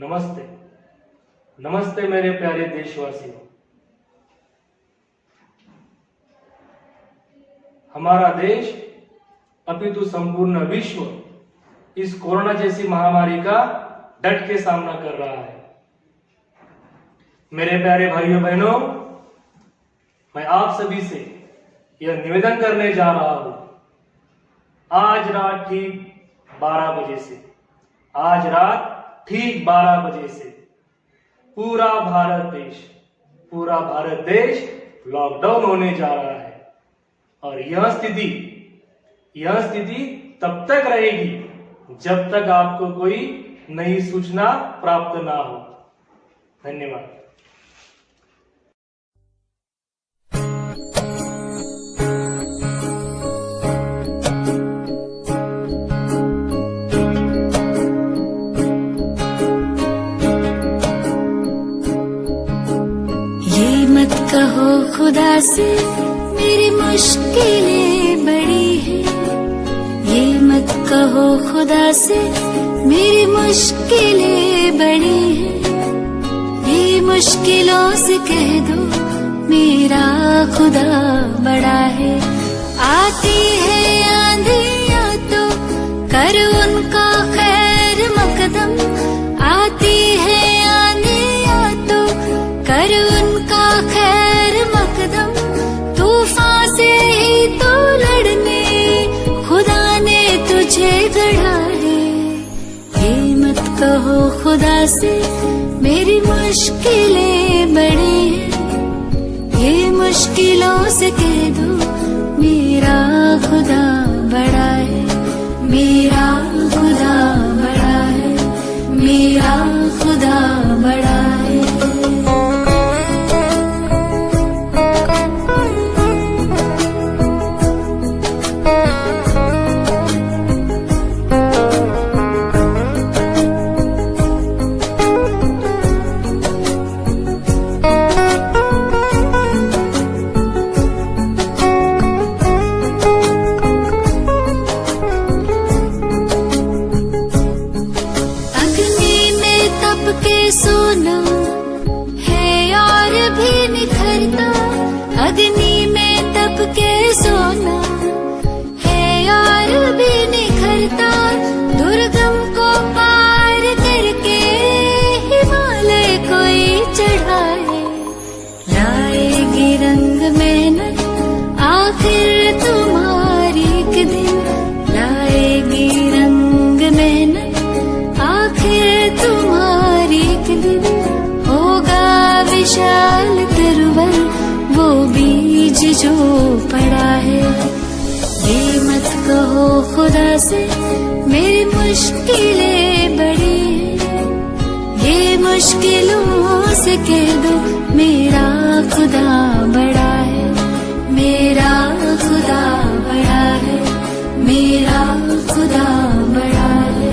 नमस्ते। नमस्ते मेरे प्यारे देशवासियों। हमारा देश अपितु संपूर्ण विश्व इस कोरोना जैसी महामारी का डट के सामना कर रहा है। मेरे प्यारे भाइयों बहनों, मैं आप सभी से यह निवेदन करने जा रहा हूं, आज रात ठीक 12 बजे से, आज रात ठीक 12 बजे से पूरा भारत देश लॉकडाउन होने जा रहा है। और यह स्थिति तब तक रहेगी जब तक आपको कोई नई सूचना प्राप्त ना हो। धन्यवाद। कहो खुदा से मेरी मुश्किलें बड़ी हैं, ये मत कहो खुदा से मेरी मुश्किलें बड़ी हैं, ये मुश्किलों से कह दो मेरा खुदा बड़ा है। आती है आंधियां तो कर उनका खैर मकदम, आती है आंधियां तो कर उनका खैर मकदम, तूफान से ही तो लड़ने खुदा ने तुझे गढ़ा है। ये मत कहो खुदा से मेरी मुश्किलें बड़ी हैं, ये मुश्किलों से कह दो मेरा खुदा बड़ा है, मेरा खुदा बड़ा है, मेरा खुदा बड़ा है। सोना है और भी निखरता, अग्नि में तप के सोना है और भी निखरता, दुर्गम को पार करके हिमालय कोई चढ़ाए, लाएगी रंग मेहनत आखिर तुम्हारी एक दिन, लाएगी रंग मेहनत आखिर तुम्हारी एक दिन, होगा विशाल तरवर वो बीज जो पड़ा है। ये मत कहो खुदा से मेरी मुश्किलें बड़ी हैं, ये मुश्किलों से कह दो मेरा खुदा बड़ा है, मेरा खुदा बड़ा है, मेरा खुदा बड़ा है।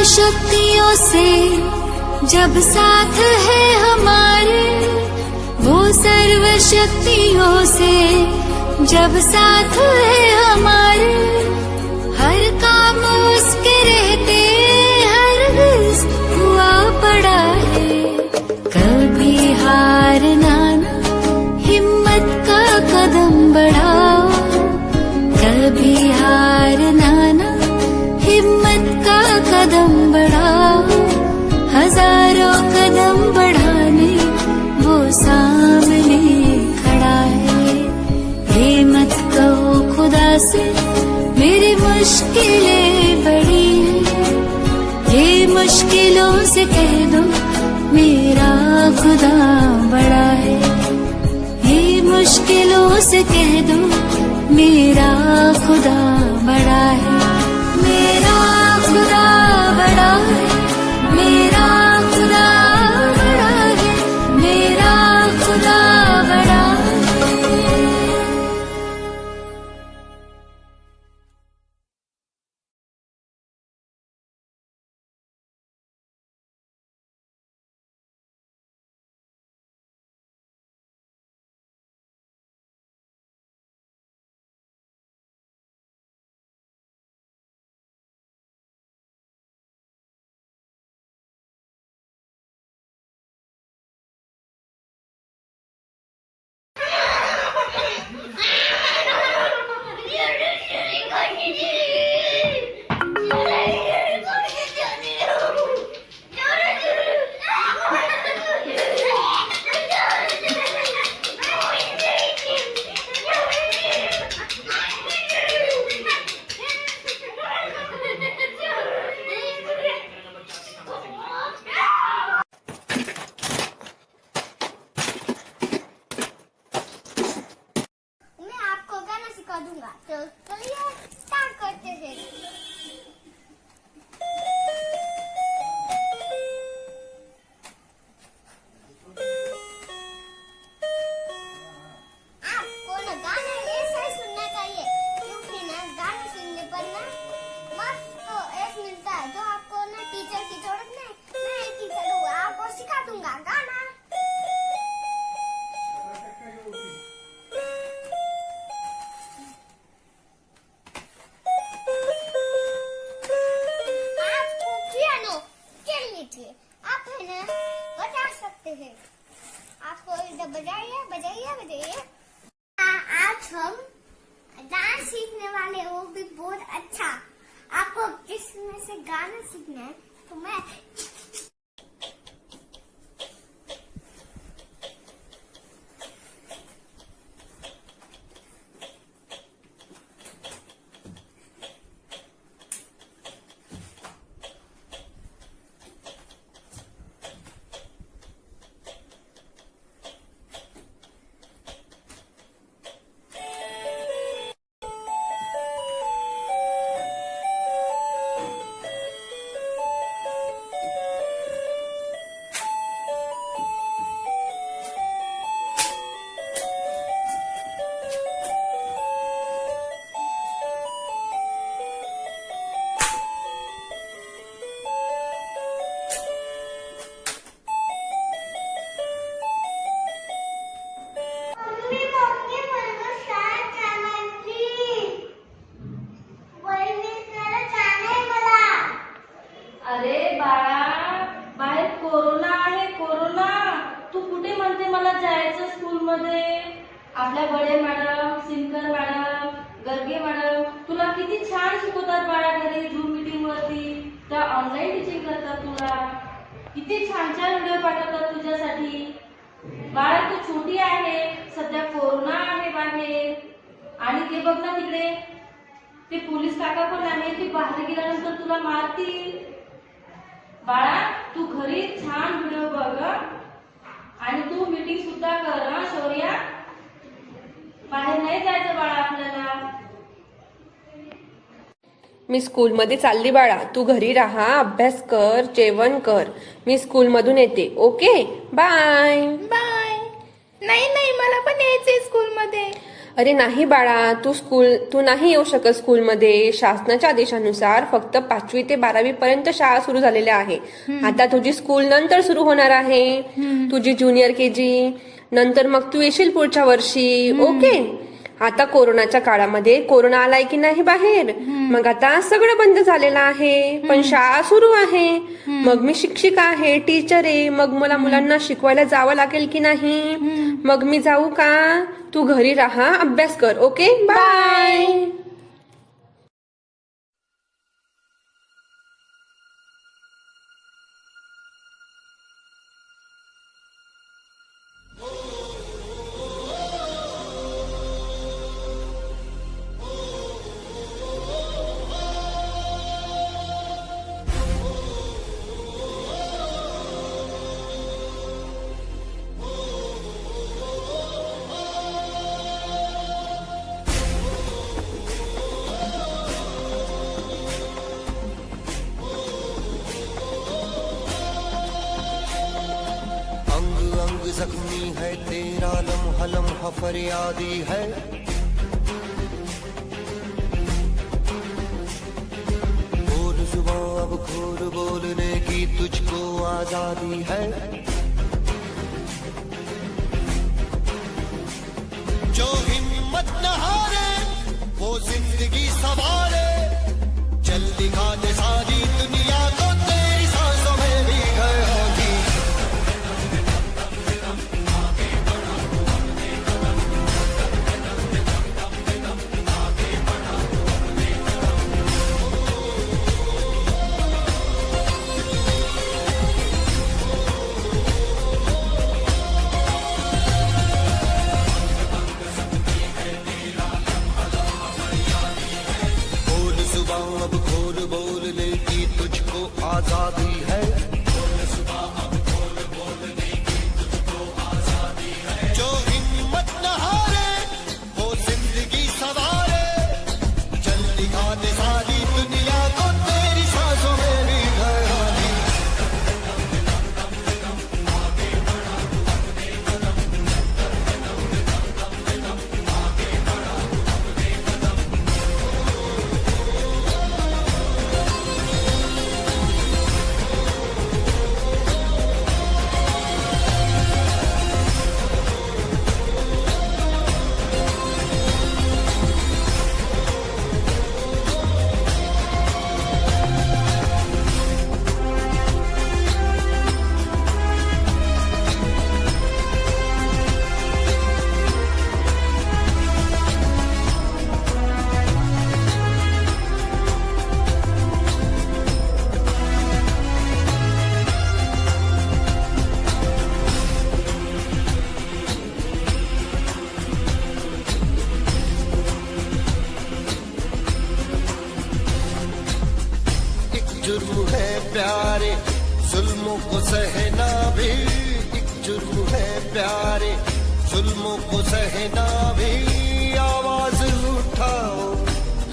शक्तियों से जब साथ है हमारे, वो सर्व शक्तियों से जब साथ है हमारे, हर काम उसके रहते हर गिज़ हुआ पड़ा है। कभी हारना ना, हिम्मत का कदम बढ़ाओ, कभी हारना ना, हिम्मत का कदम बढ़ाओ, हजारों कदम बढ़ाने वो सामने खड़ा है। ये मत कहो खुदा से मेरी मुश्किलें बड़ी हैं, ये मुश्किलों से कह दो मेरा खुदा बड़ा है, ये मुश्किलों से कह दो मेरा खुदा बड़ा है, मेरा खुदा बड़ा है, मेरा खुदा बड़ा है, सिखा दूंगा। तो चलिए स्टार्ट करते हैं। आपको ना गाना ऐसा ही सुनना चाहिए, क्योंकि ना गाना सुनने पर ना मस्त तो एक मिलता है जो आपको ना टीचर की जरूरत नहीं। मैं एक टीचर हूँ, आपको सिखा दूंगा गाना। आपको पियानो खेलनी थी, आप है ना बजा सकते हैं। आपको इधर बजाइए बजाइए बजाइए। आज हम डांस सीखने वाले हैं, वो भी बहुत अच्छा। आपको जिसमें से गाना सीखना है तो मैं अरे बाळा, बाहेर कोरोना आहे, कोरोना. तू कुठे म्हणते मला जायचं स्कूलमध्ये? आपल्या बडे madam, Sinkar madam, Garge madam तुला किती छान शिकवतात बाळा. घरी झूम मीटिंग वरती त्या ऑनलाईन टीचिंग करतात. तुला किती छान छान व्हिडिओ पाठवतात तुझ्यासाठी. बाळा तू छोटी आहे, सध्या कोरोना आहे बाहेर. आणि ते बघ ना तिकडे ते पोलीस काका पण आहे, ते बाहेर गेल्यानंतर तुला मारतील. बाळा तू घरी छान व्हिडिओ बघ आणि तू मीटिंग सुद्धा कर हा शौर्या. बाहेर नाही जायचं बाळा आपल्याला. मी स्कूलमध्ये चालली बाळा, तू घरी राहा, अभ्यास कर, जेवण कर. मी स्कूलमधून येते. Okay bye. बाय. नाही मला पण यायचंय स्कूलमध्ये. अरे नाही बाळा, तू नाही येऊ शकत स्कूलमध्ये. शासनाच्या आदेशानुसार फक्त 5वी ते 12वी पर्यंत शाळा सुरू झालेल्या आहे. आता तुझी स्कूल नंतर सुरू होणार आहे, तुझी ज्युनियर KG. नंतर मग तू येशील पुढच्या वर्षी. ओके. आता कोरोनाच्या काळामध्ये कोरोना आलाय की नाही बाहेर, मग आता सगळं बंद झालेलं आहे, पण शाळा सुरू आहे. मग मी शिक्षिका आहे, टीचर आहे, मग मला मुलांना शिकवायला जावं लागेल की नाही. मग मी जाऊ का? तू घरी राहा, अभ्यास कर. Okay bye. जख्मी है तेरा लम्हा लम्हा फरियादी है. बोल जुबां अब खोल बोलने की तुझको आजादी है. जो हिम्मत न हारे वो जिंदगी सवारे. चल दिखा दे सारी दुनिया को तेरी सांसों में भी घर होगी. प्यारे, जुल्मों को सहना भी एक जुर्म है प्यारे, जुल्मों को सहना भी आवाज उठाओ,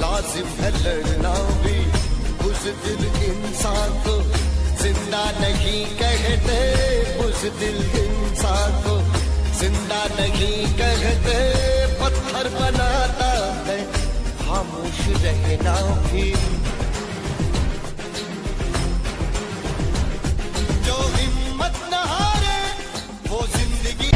लाजिम है लड़ना भी। बुज़दिल इंसान को जिंदा नहीं कहते, बुज़दिल इंसान को जिंदा नहीं कहते, पत्थर बनाता है खामोश रहना भी। जो हिम्मत न हारे वो जिंदगी।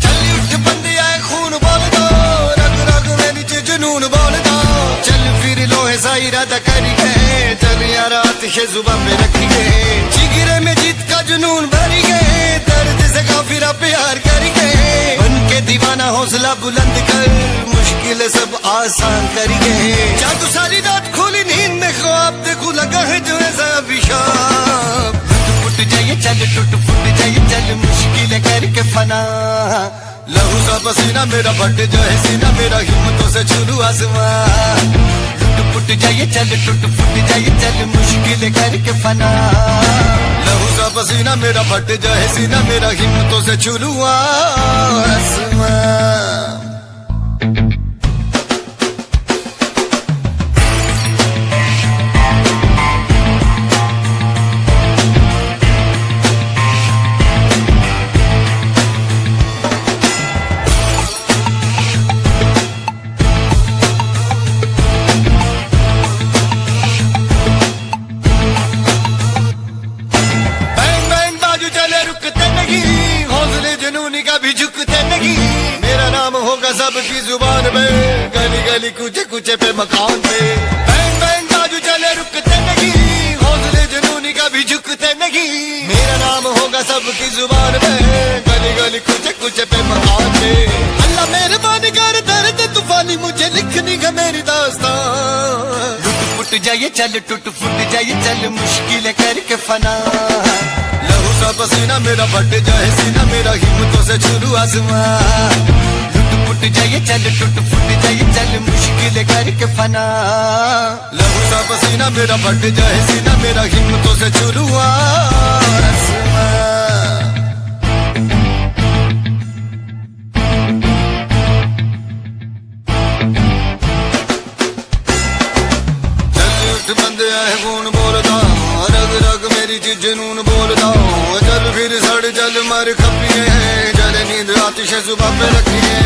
चल उठ बंदिया खून बोल दो, रग रग में नीचे जुनून बोल दो, चल फिर लोहे सा इरादा करिए, चल यार आतिशे जुबान में रखिए, जिगरे में जीत का जुनून भरिए, दर्द से काफिरा प्यार करिए, बन के दीवाना हौसला बुलंद कर, मुश्किल सब आसान करिए। जादू सारी रात खोली नींद में ख्वाब देखूं लगा है जो ऐसा अभिशाप, टूट जाइए चल टूट फूट जाइए चल मुश्किल करके फना, लहू सा पसीना मेरा फट जाए सीना मेरा, हिम्मतों से छू आसमां, टूट जाइए चल टूट फूट जाइए चल मुश्किल करके फना, लहू सा पसीना मेरा फट जाए सीना मेरा, हिम्मतों से छू आसमां। सबकी जुबान पे गली गली कुचे कुचे पे मकान पे, बैंग बैंग बाजू चले रुकते नहीं, हौसले जुनूनी कभी झुकते नहीं, मेरा नाम होगा सबकी जुबान पे गली गली कुचे कुचे पे मकान पे। अल्लाह मेहरबानी कर दर्द तूफानी मुझे लिखनी है मेरी दास्तान, टूट फुट जाइए चल टूट फुट जाइए चल मुश्किल करके फना, लहू सा पसीना मेरा फट जाए सीना मेरा, हिम्मतों से छू आसमां, टूट जाइए चल टूट फुट जाइए चल मुश्किल करके फना, लहू सा पसीना मेरा फट जाए सीना मेरा, हिम्मतों से छू आसमां। चल उठ बंदे आए कौन बोलता, रग रग मेरी चीज जुनून बोलता, चल फिर सड़ चल मर खपिए, चल नींद आतिशे जुबान पे रखिए,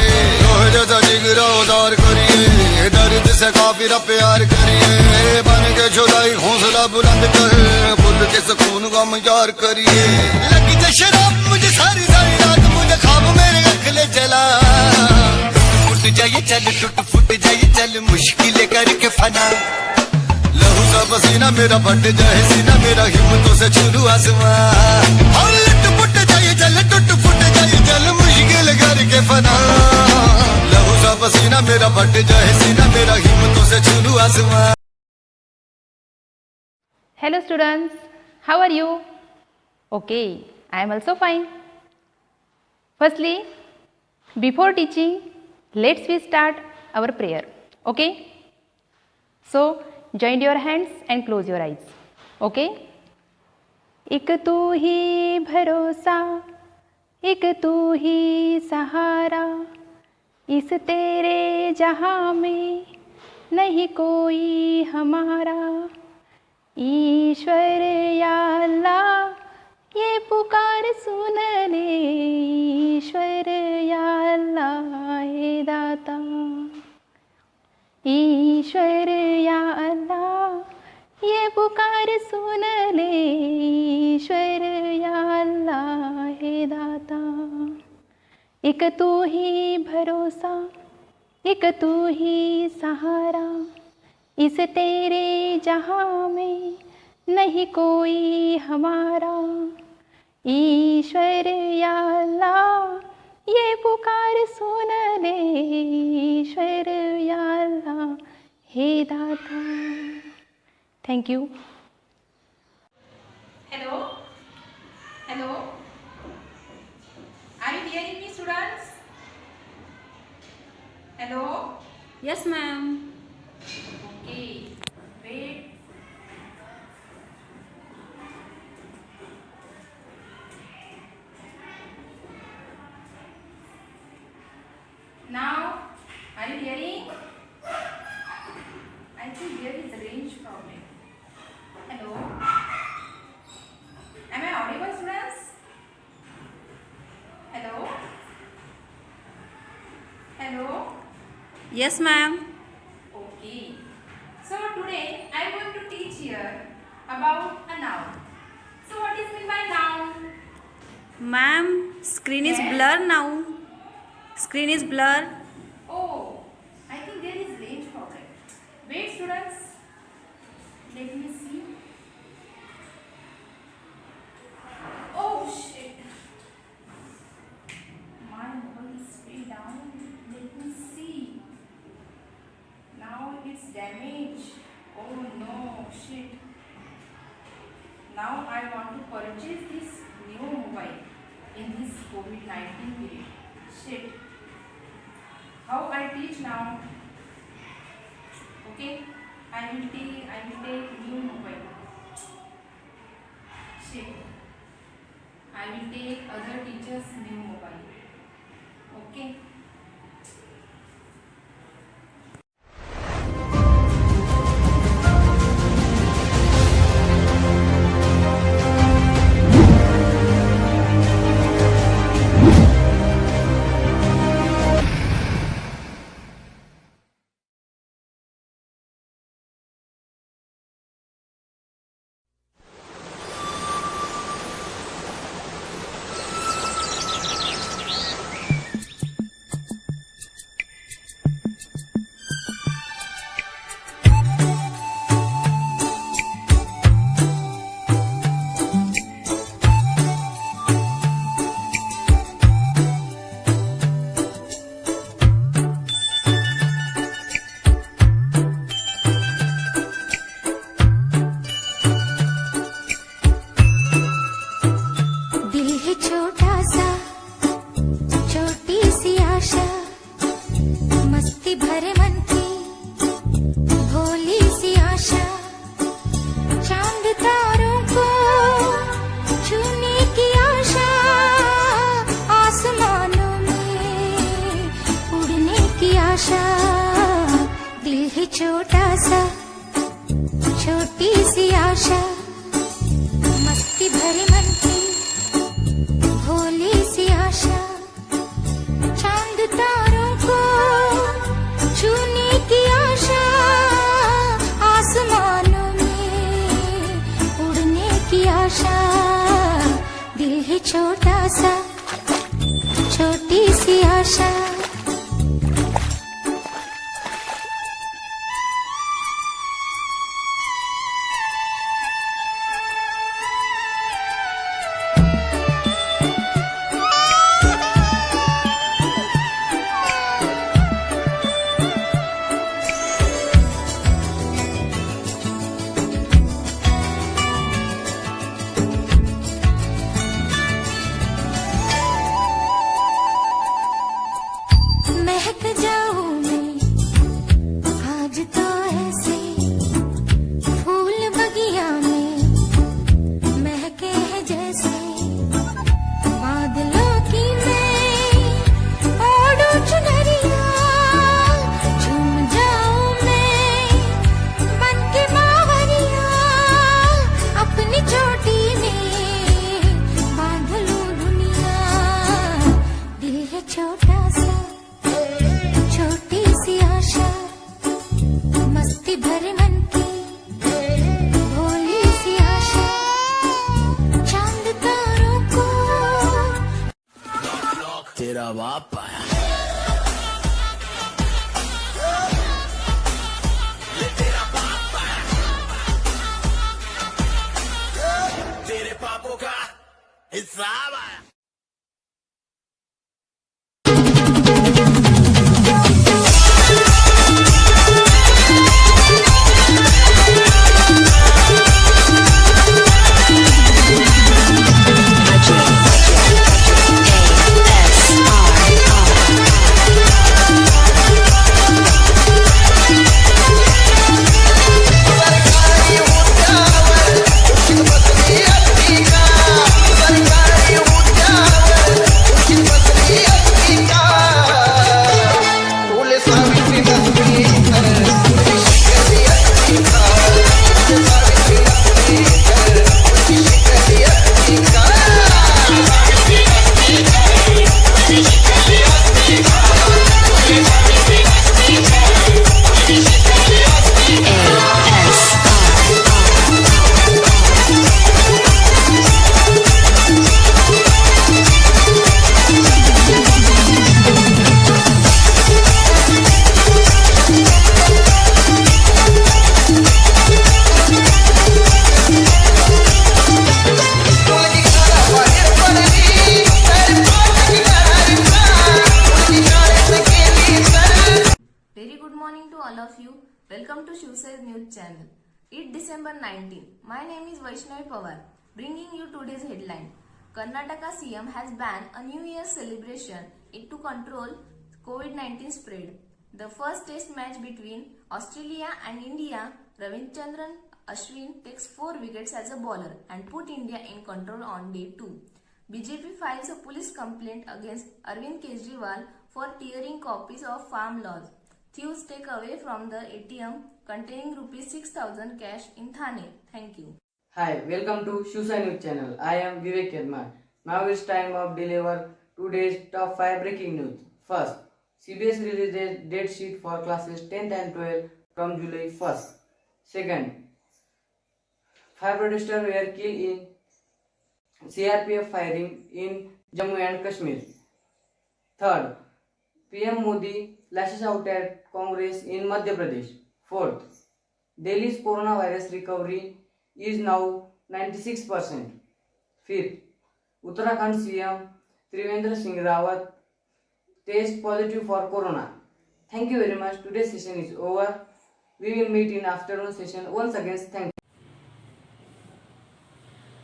लोहे जैसा जिगरा उदार करिए, दर्द से काफिरा प्यार करिए, बन के जुदाई हौसला बुलंद कर, भूल के सुकून का मजार करिए, लगी जो शराब मुझे सारी सारी रात मुझे ख्वाब मेरे अगले जला, टूट जाइए चल टूट फुट जाइए चल मुश्किल करके फना, लहू सा पसीना मेरा फट जाए सीना मेरा, हिम्मतों से छू आसमां, और लट फुट जाइए चल टूट फुट जाइए चल मुश्किल करके फना, लहू सा पसीना मेरा फट जाए सीना मेरा, हिम्मतों से छू आसमां। Hello students, how are you? Okay, I am also fine. Firstly, before teaching, let's we start our prayer. Okay? So, join your hands and close your eyes. Okay? एक तू ही भरोसा, एक तू ही सहारा, इस तेरे जहां में नहीं कोई हमारा, ईश्वर या अल्लाह ये पुकार सुन ले, ईश्वर या अल्लाह हे दाता, ईश्वर या अल्लाह ये पुकार सुन ले, ईश्वर या अल्लाह हे दाता, एक तू ही भरोसा, एक तू ही सहारा, इस तेरे जहां में नहीं कोई हमारा, ईश्वर या अल्लाह ये पुकार सुन ले, ईश्वर या अल्लाह हे दाता। Thank you. Hello? Hello? Are you hearing me, students? Hello? Yes, ma'am. Okay. Wait. Now, are you hearing? I think there is a range problem. Hello? Am I audible, students? Hello? Hello? Yes, ma'am. Okay. So today I am going to teach here about a noun. So what is meant by noun? Ma'am, screen is Yes? blur now. Screen is blur. Oh, I think there is range problem. Wait, students. Let me see. Oh shit. My mobile is way down. Let me see. Now it's damaged. Oh no, shit. Now I want to purchase this new mobile in this COVID-19 period. Shit. How I teach now? Okay, I will take new mobile. Shit. I will take other teachers new mobile. Okay. दिल है छोटा सा, छोटी C आशा, मस्ती भरे मन की भोली सी आशा, चांद तारों को छूने की आशा, आसमानों में उड़ने की आशा। दिल है छोटा सा, छोटी सी आशा, मस्ती भरे मन की भोली सी आशा, चांद तारों को छूने की आशा, आसमानों में उड़ने की आशा। दिल है छोटा सा, छोटी सी आशा। महक जाऊं मैं आज तो ऐसे, फूल बगिया में महके हैं जैसे, बादलों की मैं ओढ़ूं चुनरिया, झूम जाऊं मैं बन के बावरिया, अपनी चोटी में बांध लूं दुनिया। दिल है छोटा सा, छोटी सी आशा, मस्ती भरे मन की भोली सी आशा, चांद तारों को। तेरा बाप आया। तेरे पापों का हिसाब आया। Welcome to Shivsai News Channel. It's December 19. My name is Vaishnavi Pawar, bringing you today's headline. Karnataka CM has banned a New Year's celebration to control COVID-19 spread. The first test match between Australia and India, Ravichandran Ashwin takes 4 wickets as a bowler and put India in control on day 2. BJP files a police complaint against Arvind Kejriwal for tearing copies of farm laws. Thieves take away from the ATM containing rupees 6,000 cash in Thane. Thank you. Hi, welcome to Shivsai News Channel. I am Vivek Yadman. Now it's time of deliver today's top 5 breaking news. First, CBS releases date sheet for classes 10th and 12th from July 1st. Second, 5 protesters were killed in CRPF firing in Jammu and Kashmir. Third, PM Modi lashes out at Congress in Madhya Pradesh. Fourth, Delhi's coronavirus recovery is now 96%. Fifth, Uttarakhand CM Trivendra Singh Rawat tests positive for corona. Thank you very much. Today's session is over. We will meet in afternoon session. Once again, thank you.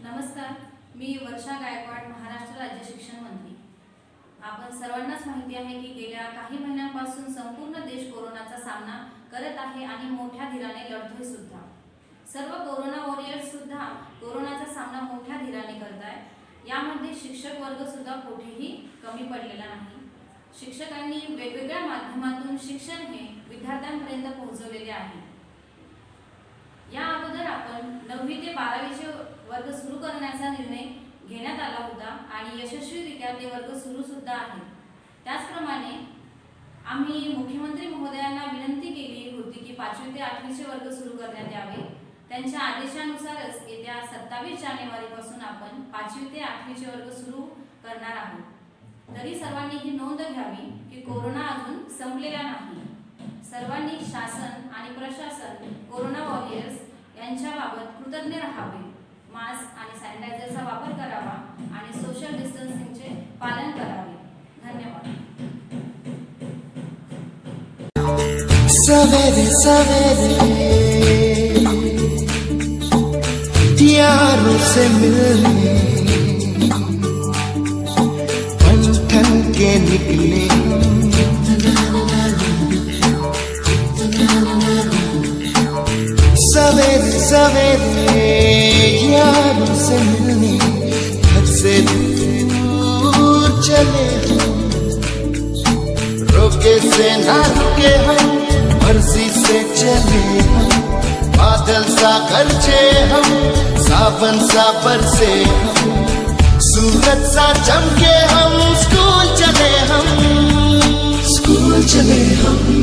नमस्कार, मी वर्षा गायकवाड, महाराष्ट्र राज्य शिक्षण मंत्री. आपण सर्वांनाच माहिती आहे की गेल्या काही महिन्यांपासून संपूर्ण देश कोरोनाचा सामना करत आहे आणि मोठ्या धीराने लढतोय सुद्धा. सर्व कोरोना वॉरियर्स सुद्धा कोरोनाचा सामना मोठ्या धीराने करताय. यामध्ये शिक्षक वर्ग सुद्धा कुठेही कमी पडलेला नाही. शिक्षकांनी वेगवेगळ्या माध्यमातून शिक्षण हे विद्यार्थ्यांपर्यंत पोहोचवलेले आहे. या अगोदर आपण 9वी ते 12वीचे वर्ग सुरू करण्याचा निर्णय घेण्यात आला होता आणि यशस्वीरित्या ते वर्ग सुरू सुद्धा आहेत. त्याचप्रमाणे आम्ही मुख्यमंत्री महोदयांना विनंती केली होती की 5वी ते 8वीचे वर्ग सुरू करण्यात यावे. त्यांच्या आदेशानुसारच येत्या 27 जानेवारीपासून आपण 5वी ते 8वीचे वर्ग सुरू करणार आहोत. तरी सर्वांनी ही नोंद घ्यावी की कोरोना अजून संपलेला नाही. सर्वांनी शासन आणि प्रशासन कोरोना वॉरियर्स यांच्याबाबत कृतज्ञ राहावे. मास्क आणि सॅनिटायझरचा वापर करावा आणि सोशल डिस्टन्सिंगचे पालन करावे. धन्यवाद. सवेरे सवेरे यारों से मिलने ठन के निकले सवेरे सवेरे यारों से मिलने घर से दूर चले हम. रोके से ना रुके हम, मर्जी से चले हम. बादल सा गरजे हम, सावन सा बरसे हम. सूरज सा चमके हम, स्कूल चले हम. स्कूल चले हम.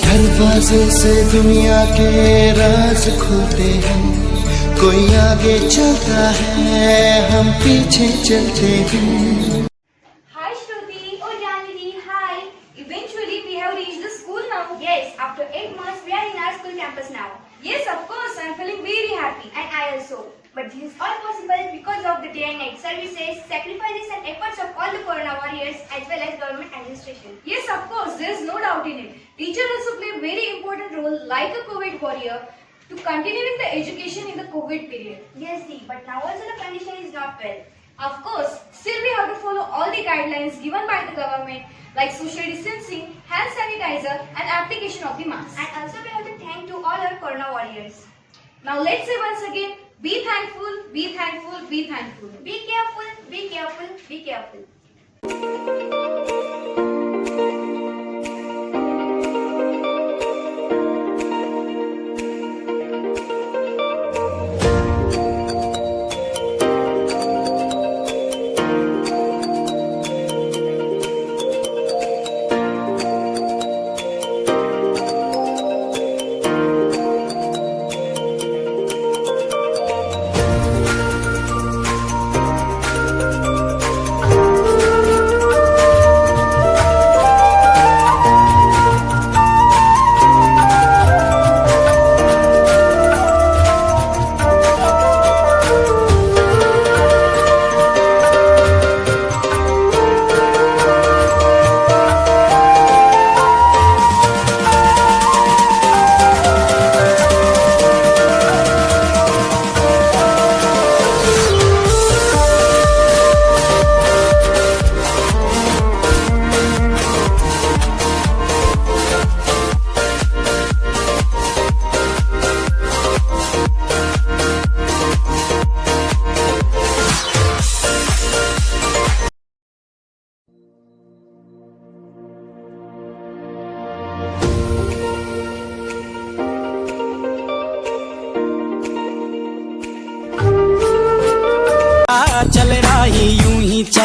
दरवाजे से दुनिया के राज खुलते हैं. कोई आगे चलता है, हम पीछे चलते हैं. Hi Shruti. Oh Janvi, hi. Eventually we have reached the school now. Yes, after 8 months we are in our school campus now. Yes, of course, I am feeling very happy. And I also. But this is all possible because of the day and night services, sacrifices and efforts of all the corona warriors as well as government administration. Yes, of course, there is no doubt in it. Teachers also play a very important role like a COVID warrior to continuing the education in the COVID period. Yes, Dee, but now also the condition is not well. Of course, still we have to follow all the guidelines given by the government like social distancing, hand sanitizer and application of the mask. And also we have to thank to all our corona warriors. Now let's say once again, be thankful, be thankful, be thankful. Be careful, be careful, be careful.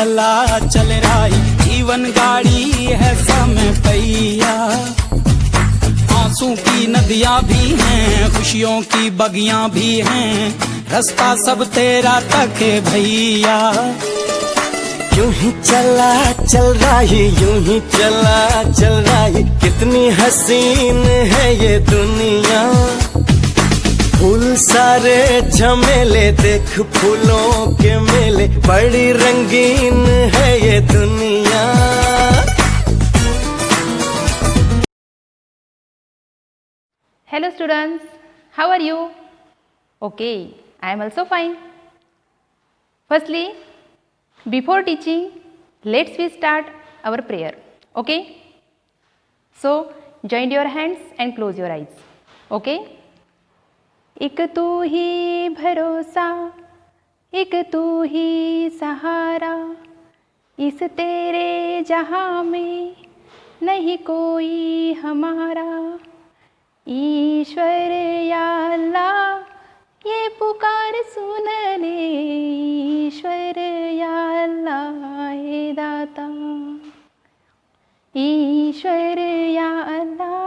चला चल रही जीवन गाड़ी है समय पहिया। आंसू की नदियां भी हैं, खुशियों की बगियां भी हैं, रास्ता सब तेरा तक है भैया। यूं ही चला चल रही, यूं ही चला चल रही, कितनी हसीन है ये दुनिया। फूल सारे झमेले, देख फूलों के मेले, बड़ी रंगीन है ये दुनिया। Hello students, how are you? Okay, I am also fine. Firstly, before teaching, let's we start our prayer. Okay? So, join your hands and close your eyes. Okay? एक तू ही भरोसा, एक तू ही सहारा, इस तेरे जहां में नहीं कोई हमारा। ईश्वर या अल्लाह ये पुकार सुन ले, ईश्वर या अल्लाह हे दाता। ईश्वर या अल्लाह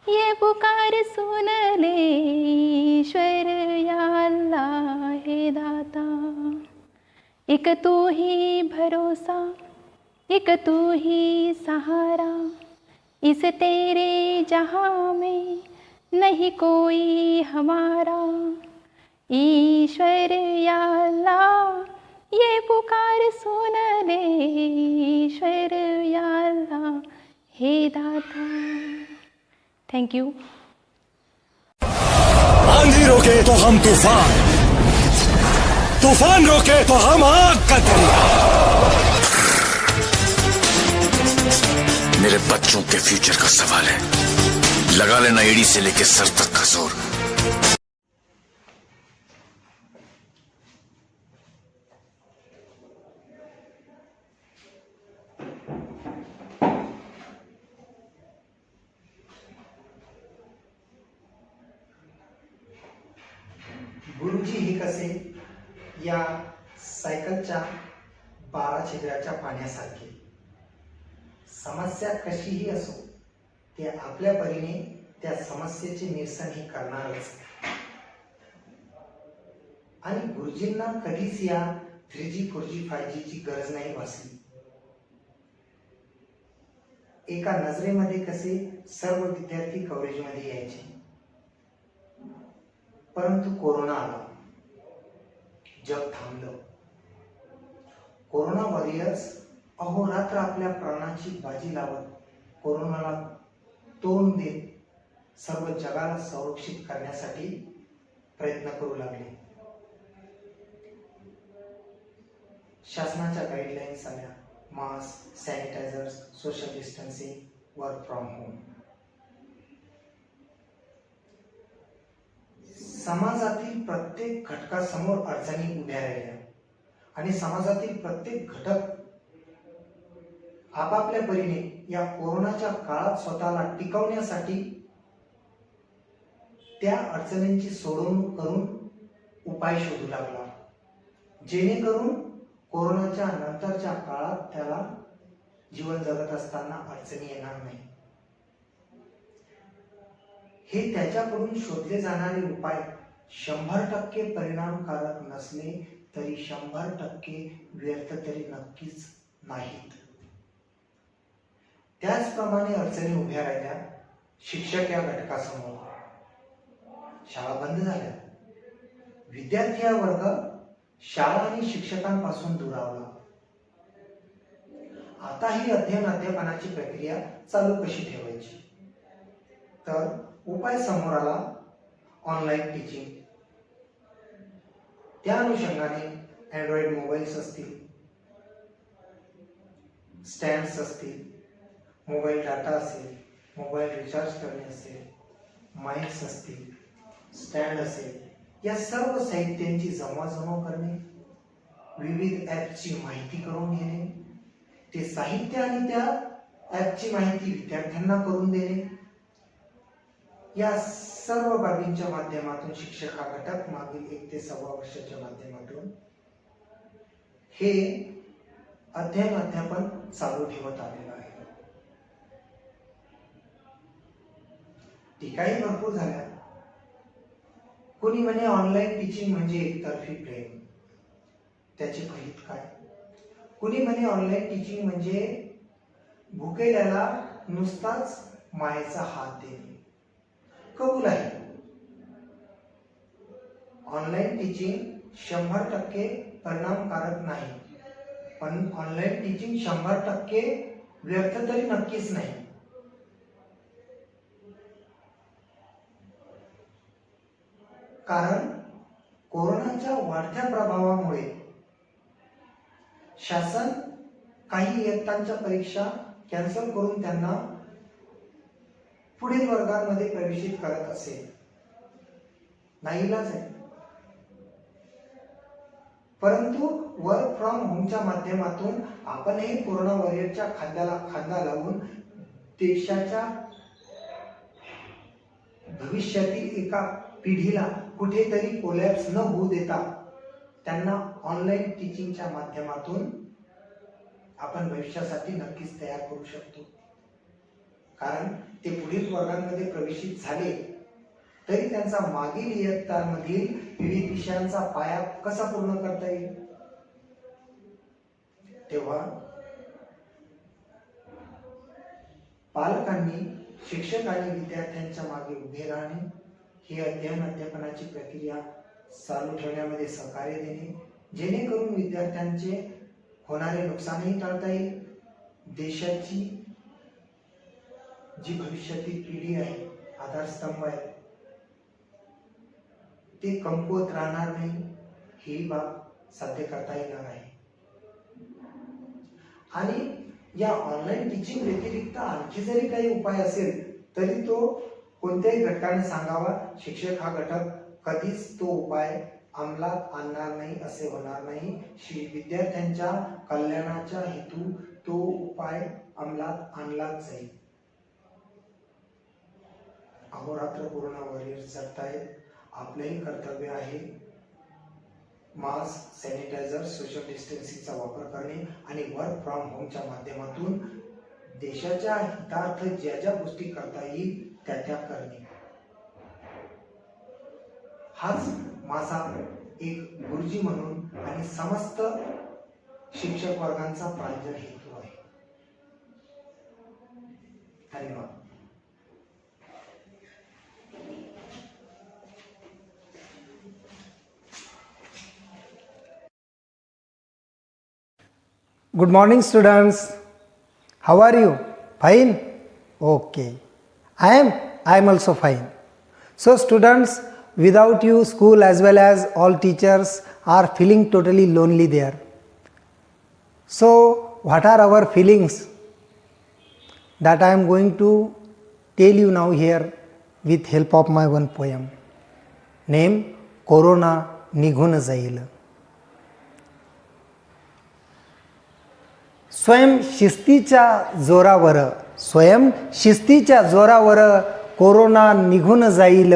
ये पुकार सुन ले, ईश्वर या अल्लाह हे दाता। एक तू ही भरोसा, एक तू ही सहारा, इस तेरे जहां में नहीं कोई हमारा। ईश्वर या अल्लाह ये पुकार सुन ले, ईश्वर या अल्लाह हे दाता। Thank you. आंधी रोके तो हम तूफान, तूफान रोके तो हम आग का दरिया। मेरे बच्चों के फ्यूचर का सवाल है, लगा लेना एड़ी से लेके सर तक का जोर। गुरुजी हे कसे या सायकलच्या 12 छिद्राच्या पाण्यासारखे। समस्या कशीही असो, ते आपल्या परीने त्या समस्येचे निरसन ही करणारच। आणि गुरुजींना कधीच या 3G 4G 5G ची गरज नाही भासली। एका नजरेमध्ये कसे सर्व विद्यार्थी कव्हरेजमध्ये यायचे, परंतु कोरोना आला, जग थांबलं। कोरोना वॉरियर्स अहोरात्र आपल्या प्राणाची बाजी लावत कोरोनाला तोंड देत सर्व जगाला संरक्षित करण्यासाठी प्रयत्न करू लागले। शासनाच्या गाईडलाईन्स आल्या, masks, sanitizers, social distancing, work from home. समाजातील प्रत्येक घटकासमोर अडचणी उभ्या राहिल्या आणि समाजातील प्रत्येक घटक आपापल्या परीने या कोरोनाच्या काळात स्वतःला टिकवण्यासाठी त्या अडचणींची सोडवणूक करून उपाय शोधू लागला, जेणेकरून कोरोनाच्या नंतरच्या काळात त्याला जीवन जगत असताना अडचणी येणार नाही। हे त्याच्याकडून शोधले जाणारे उपाय 100% परिणामकारक नसले तरी 100% व्यर्थ तरी नक्कीच नाहीत। त्याचप्रमाणे अडचणी उभ्या राहिल्या शिक्षक या घटकासमोर। शाळा बंद झाल्या, विद्यार्थी हा वर्ग शाळा आणि शिक्षकांपासून दुरावला। आता ही अध्यापनाची प्रक्रिया चालू कशी ठेवायची, तर उपाय समोर आला ऑनलाईन टीचिंग। त्या अनुषंगाने अँड्रॉइड मोबाईल्स असतील, स्टँड्स असतील, मोबाईल डाटा असेल, मोबाईल रिचार्ज करणे असेल, माइक्स असतील, स्टँड असेल, या सर्व साहित्यांची जमवाजमव करणे, विविध ॲपची माहिती करून घेणे, ते साहित्य आणि त्या ॲपची माहिती विद्यार्थ्यांना करून देणे, या सर्व बाबींच्या माध्यमातून शिक्षक हा घटक मागील 1 ते 1.25 वर्षाच्या माध्यमातून हे अध्यापन चालू ठेवत आलेलं आहे. टीकाही भरपूर झाल्या. कोणी म्हणे ऑनलाईन टीचिंग म्हणजे एकतर्फी प्रेम, त्याचे फलित काय. कोणी म्हणे ऑनलाईन टीचिंग म्हणजे भुकेल्याला नुसताच मायेचा हात देणे. कबूल आहे, ऑनलाईन टीचिंग 100% परिणामकारक नाही, पण ऑनलाईन टीचिंग 100% व्यर्थ तरी नक्कीच नाही. कारण कोरोनाच्या वाढत्या प्रभावामुळे शासन काही इयत्तांच्या परीक्षा कॅन्सल करून त्यांना पुढील वर्गांमध्ये प्रवेशित करत असेल. नाईलाज आहे. परंतु वर्क फ्रॉम होमच्या माध्यमातून आपणही कोरोना वॉरियरच्या खांद्याला खांदा लावून देशाच्या भविष्यातील एका पिढीला कुठेतरी कोलॅप्स न होऊ देता त्यांना ऑनलाईन टीचिंगच्या माध्यमातून आपण भविष्यासाठी नक्कीच तयार करू शकतो. कारण ते पुढील वर्गांमध्ये प्रवेशित झाले तरी त्यांचा मागील इयत्तांमधील विविध विषयांचा पाया कसा पूर्ण करता येईल. तेव्हा पालकांनी, शिक्षकांनी विद्यार्थ्यांच्या मागे उभे राहणे, ही अध्यापनाची प्रक्रिया चालू ठेवण्यामध्ये सहकार्य देणे, जेणेकरून विद्यार्थ्यांचे होणारे नुकसानही टाळता येईल. देशाची जी भविष्यातील पिढी आहे, आधारस्तंभ आहे, ते कमकुवत राहणार नाही, ही बाब साध्य करता येणार आहे. आणि या ऑनलाईन टीचिंग व्यतिरिक्त आणखी जरी काही उपाय असेल तरी तो कोणत्याही घटकाने सांगावा. शिक्षक हा घटक कधीच तो उपाय अंमलात आणणार नाही असे होणार नाही. विद्यार्थ्यांच्या कल्याणाच्या हेतू तो उपाय अंमलात आणलाच जाईल. अहोरात्र कोरोना वॉरियर जगतायत. आपलेही कर्तव्य आहे मास्क, सॅनिटायझर, सोशल डिस्टन्सिंगचा वापर करणे आणि वर्क फ्रॉम होमच्या माध्यमातून देशाच्या हितार्थ ज्या ज्या गोष्टी करता येईल त्या करणे. हाच माझा एक गुरुजी म्हणून आणि समस्त शिक्षक वर्गांचा प्रांजळ हेतू आहे. धन्यवाद. Good morning, students. How are you? Fine? Okay. I am also fine. So students, without you, school as well as all teachers are feeling totally lonely there. So what are our feelings? That I am going to tell you now here with help of my one poem. Name Corona निघून जाईल. स्वयं शिस्तीच्या जोरावर corona निघून जाईल.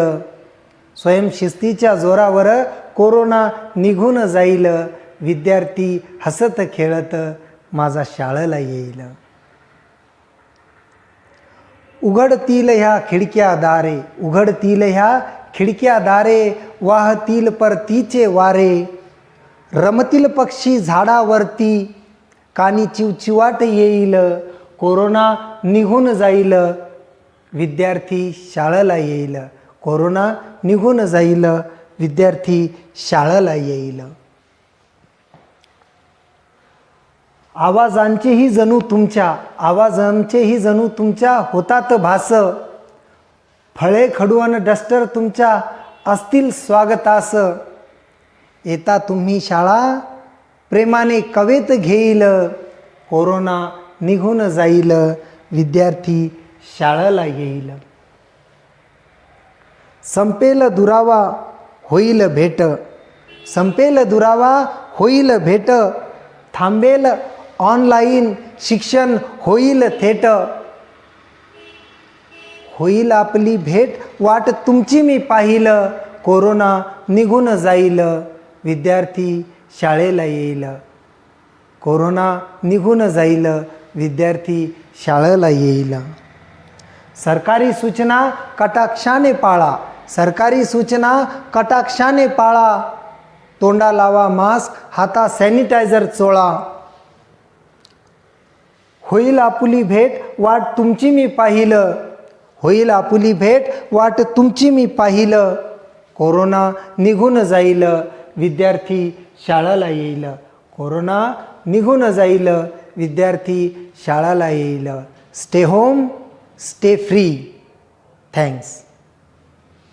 स्वयं शिस्तीच्या जोरावर corona निघून जाईल. विद्यार्थी हसत खेळत माझा शाळेला येईल. उघडतील ह्या खिडक्या दारे वाहतील परतीचे वारे. रमतील पक्षी झाडावरती कानी चिवचिवाट येईल. कोरोना निघून जाईल. विद्यार्थी शाळेला येईल. कोरोना निघून जाईल. विद्यार्थी शाळेला येईल. आवाजांचेही जणू तुमच्या होतात भास. फळे खडून डस्टर तुमच्या असतील स्वागतास. येता तुम्ही शाळा प्रेमाने कवेत घेईल. कोरोना निघून जाईल. विद्यार्थी शाळेला येईल. संपेल दुरावा होईल भेट. थांबेल ऑनलाईन शिक्षण होईल थेट. होईल आपली भेट वाट तुमची मी पाहिल. कोरोना निघून जाईल. विद्यार्थी शाळेला येईल. कोरोना निघून जाईल, विद्यार्थी शाळेला येईल. सरकारी सूचना कटाक्षाने पाळा, सरकारी सूचना कटाक्षाने पाळा. तोंडा लावा मास्क, हातात सॅनिटायझर चोळा. होईल आपुली भेट, वाट तुमची मी पाहिलं, होईल आपुली भेट, वाट तुमची मी पाहिलं. कोरोना निघून जाईल, विद्यार्थी शाळेला येईल. कोरोना निघून जाईल, विद्यार्थी शाळेला येईल. Stay home, stay free. Thanks.